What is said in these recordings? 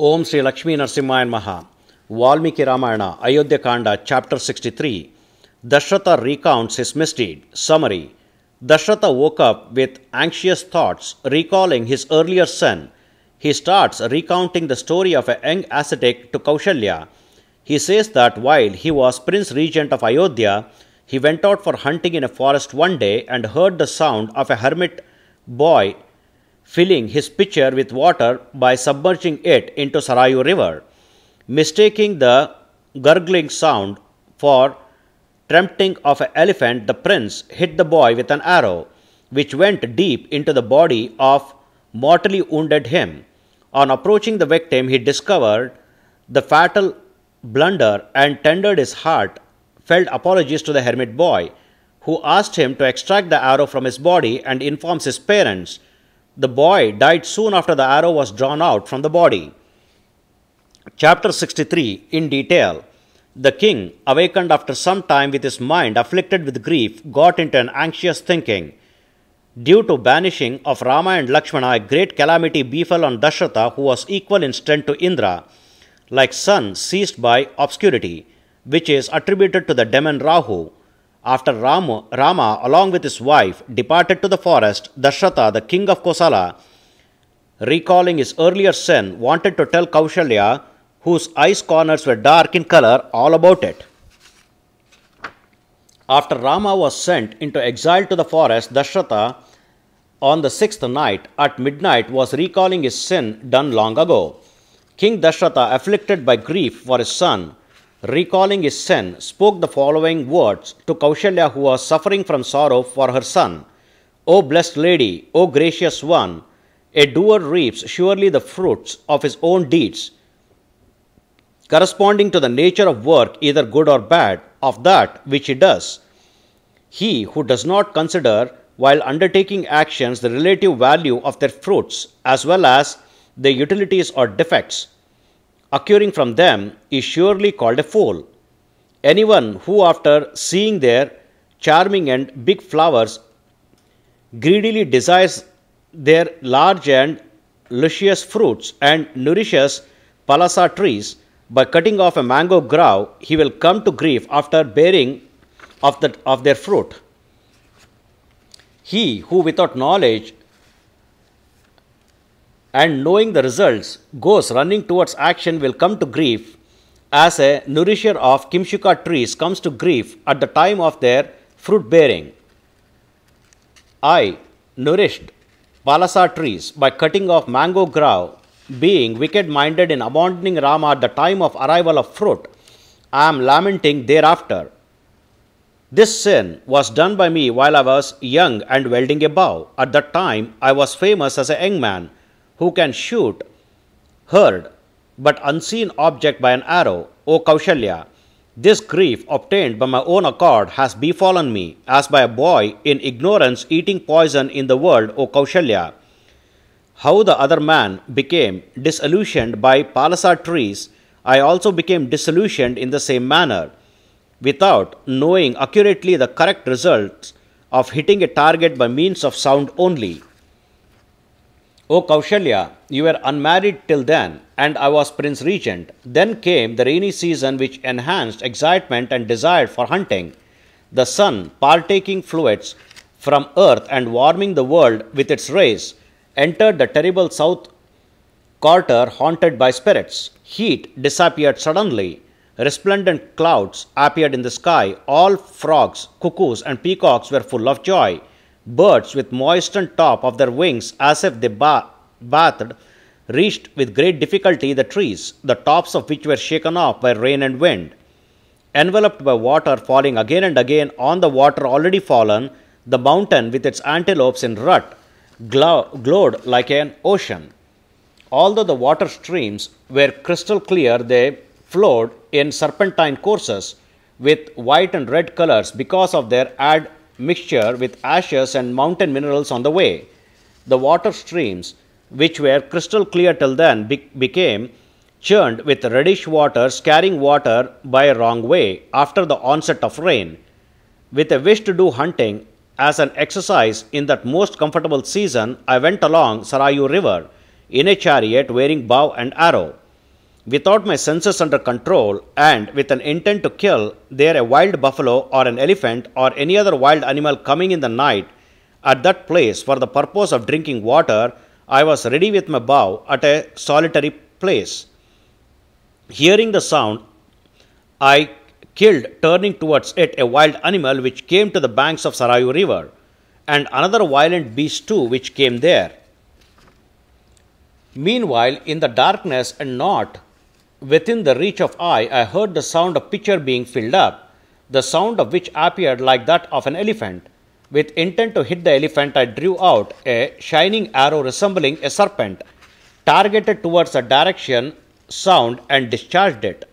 Om Sri Lakshmi Narsimhaya Maha. Valmiki Ramayana, Ayodhya Kanda, Chapter 63. Dasharatha recounts his misdeed. Summary. Dasharatha woke up with anxious thoughts, recalling his earlier sin. He starts recounting the story of a young ascetic to Kausalya. He says that while he was Prince Regent of Ayodhya, he went out for hunting in a forest one day and heard the sound of a hermit-boy filling his pitcher with water by submerging it into Sarayu River. Mistaking the gurgling sound for trumpeting of an elephant, the prince hit the boy with an arrow, which went deep into the body of mortally wounded him. On approaching the victim, he discovered the fatal blunder and tendered his heart, felt apologies to the hermit boy, who asked him to extract the arrow from his body and informs his parents. The boy died soon after the arrow was drawn out from the body. Chapter 63 in detail. The king, awakened after some time with his mind afflicted with grief, got into an anxious thinking. Due to banishing of Rama and Lakshmana, a great calamity befell on Dasharatha, who was equal in strength to Indra, like sun seized by obscurity, which is attributed to the demon Rahu. After Rama, along with his wife, departed to the forest, Dasharatha, the king of Kausalya, recalling his earlier sin, wanted to tell Kausalya, whose eyes corners were dark in color, all about it. After Rama was sent into exile to the forest, Dasharatha, on the sixth night, at midnight, was recalling his sin done long ago. King Dasharatha, afflicted by grief for his son, recalling his sin, spoke the following words to Kausalya, who was suffering from sorrow for her son. O blessed lady, O gracious one, a doer reaps surely the fruits of his own deeds, corresponding to the nature of work, either good or bad, of that which he does. He who does not consider, while undertaking actions, the relative value of their fruits, as well as their utilities or defects occurring from them, is surely called a fool. Anyone who, after seeing their charming and big flowers, greedily desires their large and luscious fruits and nourishes palasa trees by cutting off a mango grove, he will come to grief after bearing of their fruit. He who, without knowledge and knowing the results, goes running towards action will come to grief, as a nourisher of kimshika trees comes to grief at the time of their fruit bearing. I nourished palasa trees by cutting off mango grove, being wicked-minded in abandoning Rama at the time of arrival of fruit. I am lamenting thereafter. This sin was done by me while I was young and wielding a bow. At that time I was famous as a young man who can shoot heard but unseen object by an arrow. O Kausalya, this grief obtained by my own accord has befallen me, as by a boy in ignorance eating poison in the world. O Kausalya, how the other man became disillusioned by palasa trees, I also became disillusioned in the same manner, without knowing accurately the correct results of hitting a target by means of sound only. O Kausalya, you were unmarried till then, and I was Prince Regent. Then came the rainy season, which enhanced excitement and desire for hunting. The sun, partaking fluids from earth and warming the world with its rays, entered the terrible south quarter haunted by spirits. Heat disappeared suddenly. Resplendent clouds appeared in the sky. All frogs, cuckoos, and peacocks were full of joy. Birds with moistened top of their wings as if they bathed reached with great difficulty the trees, the tops of which were shaken off by rain and wind. Enveloped by water falling again and again on the water already fallen, the mountain with its antelopes in rut glowed like an ocean. Although the water streams were crystal clear, they flowed in serpentine courses with white and red colors because of their admixture with ashes and mountain minerals on the way. The water streams, which were crystal clear till then, became churned with reddish waters, carrying water by a wrong way after the onset of rain. With a wish to do hunting as an exercise in that most comfortable season, I went along Sarayu River in a chariot wearing bow and arrow. Without my senses under control and with an intent to kill, there a wild buffalo or an elephant or any other wild animal coming in the night at that place for the purpose of drinking water, I was ready with my bow at a solitary place. Hearing the sound, I killed, turning towards it a wild animal which came to the banks of Sarayu River, and another violent beast too which came there. Meanwhile, in the darkness and not within the reach of eye, I heard the sound of pitcher being filled up, the sound of which appeared like that of an elephant. With intent to hit the elephant, I drew out a shining arrow resembling a serpent, targeted towards the direction sound and discharged it.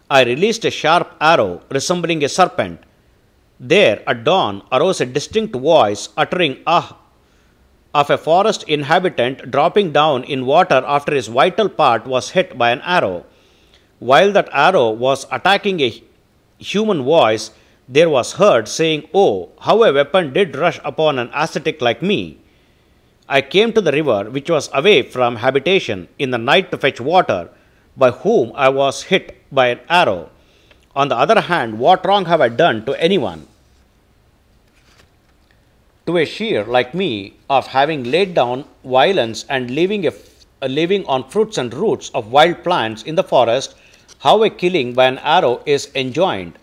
I released a sharp arrow resembling a serpent. There, at dawn, arose a distinct voice uttering "ah" of a forest inhabitant dropping down in water after his vital part was hit by an arrow. While that arrow was attacking a human voice, there was heard saying, "Oh, how a weapon did rush upon an ascetic like me." I came to the river, which was away from habitation, in the night to fetch water, by whom I was hit by an arrow. On the other hand, what wrong have I done to anyone? To a shear like me, of having laid down violence and living on fruits and roots of wild plants in the forest, how a killing by an arrow is enjoined?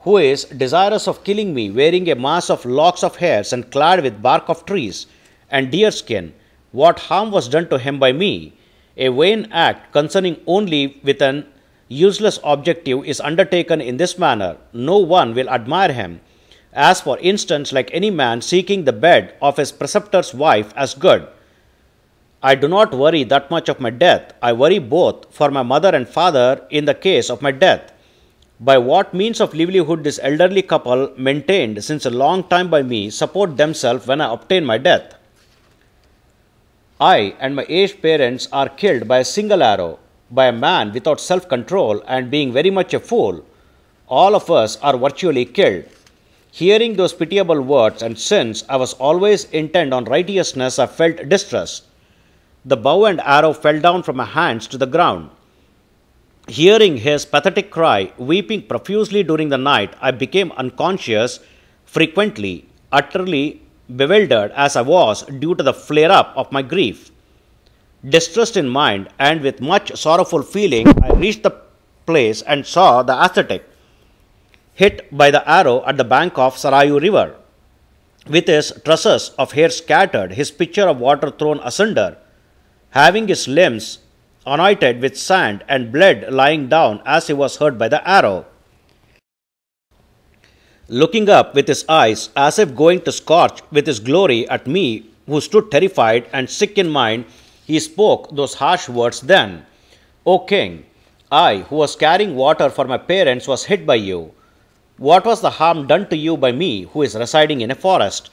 Who is desirous of killing me, wearing a mass of locks of hairs and clad with bark of trees and deer skin? What harm was done to him by me? A vain act concerning only with an useless objective is undertaken in this manner. No one will admire him, as for instance, like any man seeking the bed of his preceptor's wife as good. I do not worry that much of my death. I worry both for my mother and father in the case of my death. By what means of livelihood this elderly couple, maintained since a long time by me, support themselves when I obtain my death? I and my aged parents are killed by a single arrow, by a man without self-control and being very much a fool. All of us are virtually killed. Hearing those pitiable words, and since I was always intent on righteousness, I felt distress. The bow and arrow fell down from my hands to the ground. Hearing his pathetic cry, weeping profusely during the night, I became unconscious frequently, utterly bewildered as I was due to the flare-up of my grief. Distressed in mind and with much sorrowful feeling, I reached the place and saw the ascetic, hit by the arrow at the bank of Sarayu River, with his tresses of hair scattered, his pitcher of water thrown asunder, having his limbs anointed with sand and blood lying down as he was hurt by the arrow. Looking up with his eyes as if going to scorch with his glory at me, who stood terrified and sick in mind, he spoke those harsh words then. "O king, I, who was carrying water for my parents, was hit by you. What was the harm done to you by me, who is residing in a forest?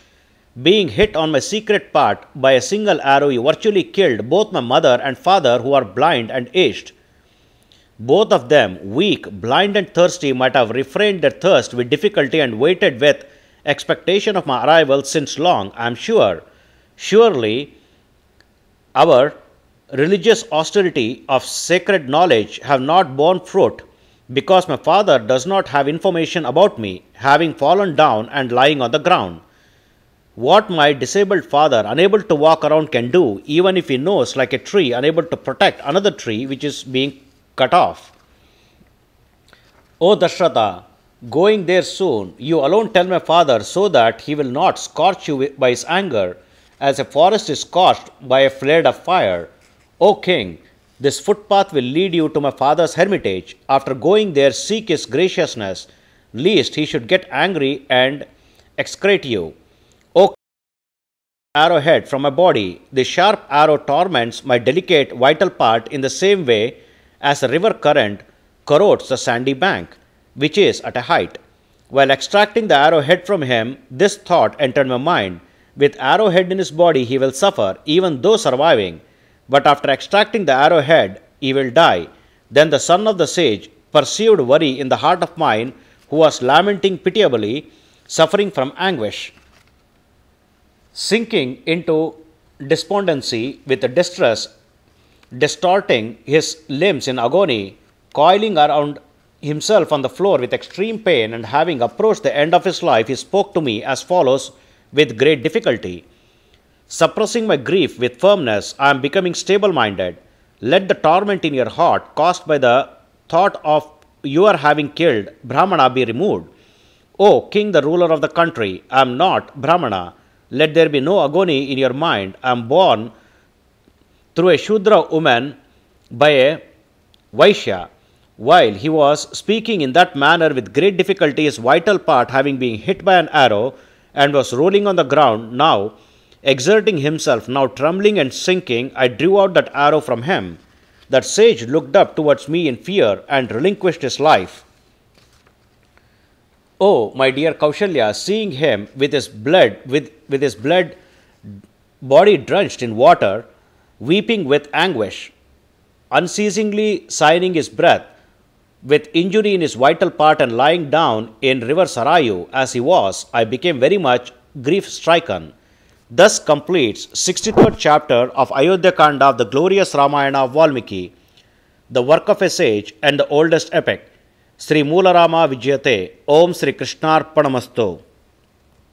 Being hit on my secret part by a single arrow, you virtually killed both my mother and father, who are blind and aged. Both of them, weak, blind and thirsty, might have refrained their thirst with difficulty and waited with expectation of my arrival since long, I am sure. Surely, our religious austerity of sacred knowledge have not borne fruit, because my father does not have information about me, having fallen down and lying on the ground. What my disabled father, unable to walk around, can do, even if he knows, like a tree, unable to protect another tree which is being cut off. O Dasharatha, going there soon, you alone tell my father, so that he will not scorch you by his anger, as a forest is scorched by a flare of fire. O king, this footpath will lead you to my father's hermitage. After going there, seek his graciousness, lest he should get angry and execrate you. O arrowhead from my body, the sharp arrow torments my delicate vital part in the same way as a river current corrodes the sandy bank, which is at a height. While extracting the arrowhead from him, this thought entered my mind. With arrowhead in his body he will suffer, even though surviving. But after extracting the arrowhead, he will die. Then the son of the sage perceived worry in the heart of mine, who was lamenting pitiably, suffering from anguish. Sinking into despondency with distress, distorting his limbs in agony, coiling around himself on the floor with extreme pain, and having approached the end of his life, he spoke to me as follows with great difficulty. Suppressing my grief with firmness, I am becoming stable minded. Let the torment in your heart caused by the thought of your having killed Brahmana be removed. O king, the ruler of the country, I am not Brahmana. Let there be no agony in your mind. I am born through a Shudra woman by a Vaishya. While he was speaking in that manner with great difficulty, his vital part having been hit by an arrow and was rolling on the ground, now exerting himself, now trembling and sinking, I drew out that arrow from him. That sage looked up towards me in fear and relinquished his life. Oh, my dear Kausalya, seeing him with his blood body drenched in water, weeping with anguish, unceasingly sighing his breath, with injury in his vital part and lying down in river Sarayu as he was, I became very much grief-stricken. Thus completes 63rd chapter of Ayodhya Kanda of the glorious Ramayana of Valmiki, the work of a sage and the oldest epic. Sri Moolarama Vijayate. Om Sri Krishnarpanamastu.